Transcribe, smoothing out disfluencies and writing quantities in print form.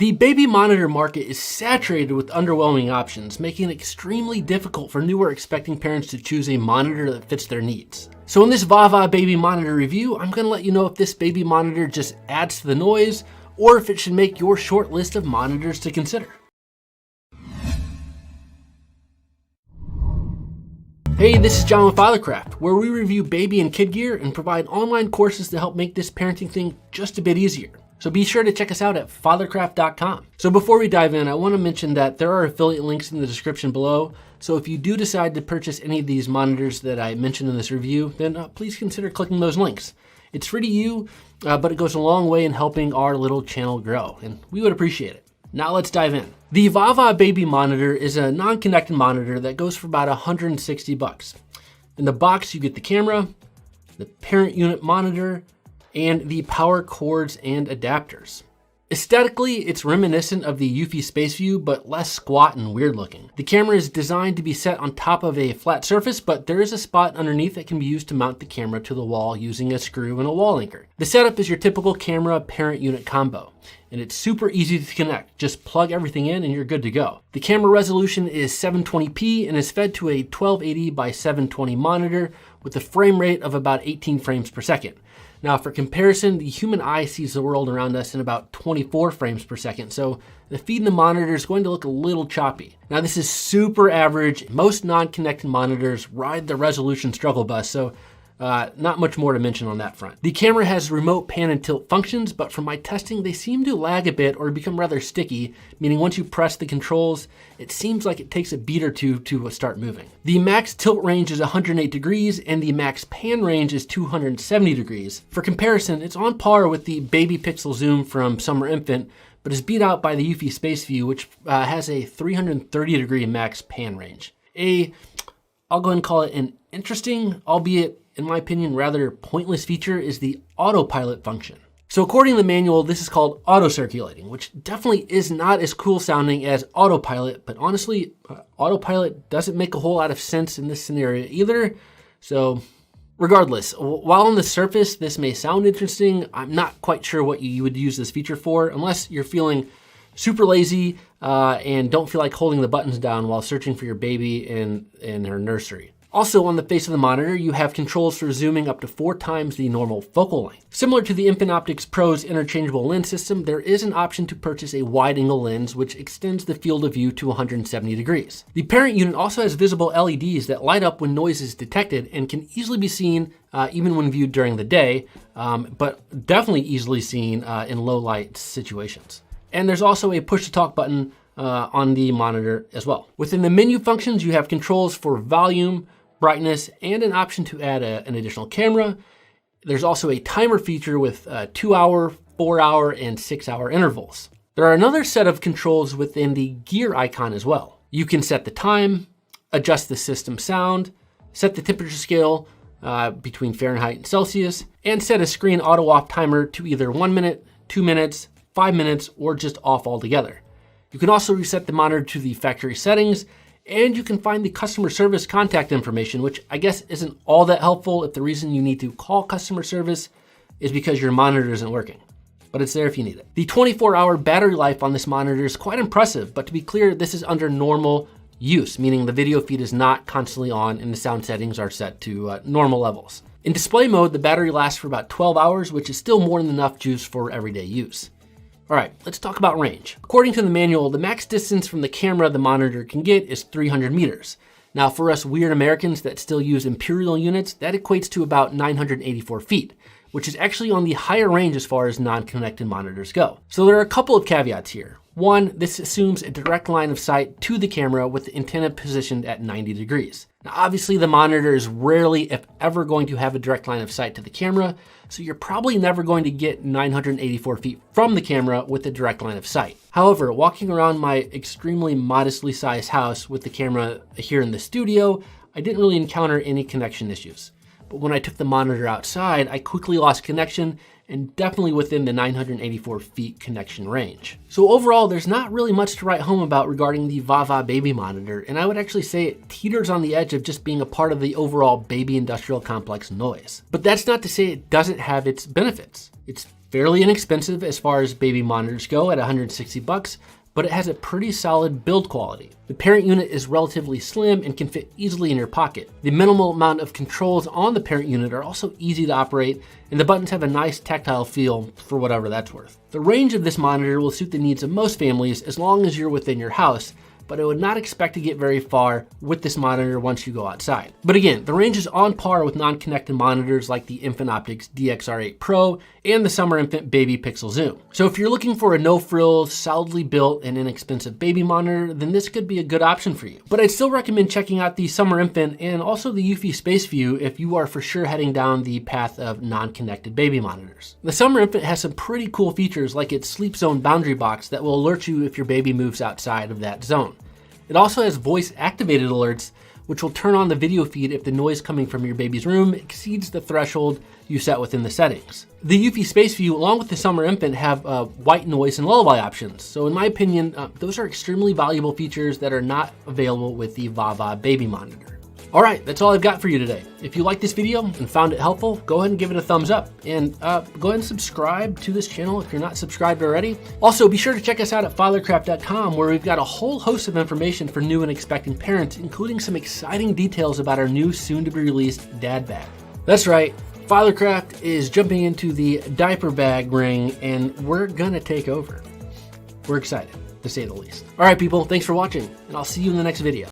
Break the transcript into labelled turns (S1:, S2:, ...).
S1: The baby monitor market is saturated with underwhelming options, making it extremely difficult for newer expecting parents to choose a monitor that fits their needs. So in this Vava baby monitor review, I'm going to let you know if this baby monitor just adds to the noise or if it should make your short list of monitors to consider. Hey, this is John with Fathercraft, where we review baby and kid gear and provide online courses to help make this parenting thing just a bit easier. So be sure to check us out at fathercraft.com. So before we dive in, I want to mention that there are affiliate links in the description below. So if you do decide to purchase any of these monitors that I mentioned in this review, then please consider clicking those links. It's free to you, but it goes a long way in helping our little channel grow, and we would appreciate it. Now let's dive in. The Vava baby monitor is a non-connected monitor that goes for about $160. In the box, you get the camera, the parent unit monitor, and the power cords and adapters. Aesthetically, it's reminiscent of the Eufy Spaceview, but less squat and weird looking. The camera is designed to be set on top of a flat surface, but there is a spot underneath that can be used to mount the camera to the wall using a screw and a wall anchor. The setup is your typical camera parent unit combo, and it's super easy to connect. Just plug everything in and you're good to go. The camera resolution is 720p and is fed to a 1280 by 720 monitor with a frame rate of about 18 frames per second. Now for comparison, the human eye sees the world around us in about 24 frames per second, so the feed in the monitor is going to look a little choppy. Now this is super average. Most non-connected monitors ride the resolution struggle bus, so not much more to mention on that front. The camera has remote pan and tilt functions, but from my testing, they seem to lag a bit or become rather sticky, meaning once you press the controls, it seems like it takes a beat or two to start moving. The max tilt range is 108 degrees and the max pan range is 270 degrees. For comparison, it's on par with the baby pixel zoom from Summer Infant, but is beat out by the Eufy Spaceview, which has a 330 degree max pan range. I'll go ahead and call it an interesting, albeit in my opinion, rather pointless feature is the autopilot function. So according to the manual, this is called auto circulating, which definitely is not as cool sounding as autopilot, but honestly, autopilot doesn't make a whole lot of sense in this scenario either. So regardless, while on the surface, this may sound interesting, I'm not quite sure what you would use this feature for unless you're feeling super lazy and don't feel like holding the buttons down while searching for your baby in her nursery. Also on the face of the monitor, you have controls for zooming up to 4 times the normal focal length. Similar to the Infant Optics Pro's interchangeable lens system, there is an option to purchase a wide-angle lens which extends the field of view to 170 degrees. The parent unit also has visible LEDs that light up when noise is detected and can easily be seen even when viewed during the day, but definitely easily seen in low light situations. And there's also a push-to-talk button on the monitor as well. Within the menu functions, you have controls for volume, brightness, and an option to add an additional camera. There's also a timer feature with 2-hour, 4-hour, and 6-hour intervals. There are another set of controls within the gear icon as well. You can set the time, adjust the system sound, set the temperature scale between Fahrenheit and Celsius, and set a screen auto off timer to either 1 minute, 2 minutes, 5 minutes, or just off altogether. You can also reset the monitor to the factory settings, and you can find the customer service contact information, which I guess isn't all that helpful if the reason you need to call customer service is because your monitor isn't working. But it's there if you need it. The 24-hour battery life on this monitor is quite impressive, but to be clear, this is under normal use, meaning the video feed is not constantly on and the sound settings are set to normal levels. In display mode, the battery lasts for about 12 hours, which is still more than enough juice for everyday use. All right, let's talk about range. According to the manual, the max distance from the camera the monitor can get is 300 meters. Now for us weird Americans that still use imperial units, that equates to about 984 feet, which is actually on the higher range as far as non-connected monitors go. So there are a couple of caveats here. One, this assumes a direct line of sight to the camera with the antenna positioned at 90 degrees. Now obviously the monitor is rarely, if ever, going to have a direct line of sight to the camera, so you're probably never going to get 984 feet from the camera with a direct line of sight. However, walking around my extremely modestly sized house with the camera here in the studio, I didn't really encounter any connection issues. But when I took the monitor outside, I quickly lost connection and definitely within the 984 feet connection range. So overall, there's not really much to write home about regarding the Vava baby monitor, and I would actually say it teeters on the edge of just being a part of the overall baby industrial complex noise. But that's not to say it doesn't have its benefits. It's fairly inexpensive as far as baby monitors go at $160, but it has a pretty solid build quality. The parent unit is relatively slim and can fit easily in your pocket. The minimal amount of controls on the parent unit are also easy to operate, and the buttons have a nice tactile feel for whatever that's worth. The range of this monitor will suit the needs of most families as long as you're within your house, but I would not expect to get very far with this monitor once you go outside. But again, the range is on par with non-connected monitors like the Infant Optics DXR-8 Pro and the Summer Infant Baby Pixel Zoom. So if you're looking for a no-frills, solidly built and inexpensive baby monitor, then this could be a good option for you. But I'd still recommend checking out the Summer Infant and also the Eufy Spaceview if you are for sure heading down the path of non-connected baby monitors. The Summer Infant has some pretty cool features like its sleep zone boundary box that will alert you if your baby moves outside of that zone. It also has voice-activated alerts, which will turn on the video feed if the noise coming from your baby's room exceeds the threshold you set within the settings. The Eufy Spaceview, along with the Summer Infant, have white noise and lullaby options. So in my opinion, those are extremely valuable features that are not available with the Vava baby monitor. All right, that's all I've got for you today. If you liked this video and found it helpful, go ahead and give it a thumbs up, and go ahead and subscribe to this channel if you're not subscribed already. Also, be sure to check us out at fathercraft.com, where we've got a whole host of information for new and expecting parents, including some exciting details about our new soon-to-be-released dad bag. That's right, Fathercraft is jumping into the diaper bag ring, and we're gonna take over. We're excited, to say the least. All right, people, thanks for watching, and I'll see you in the next video.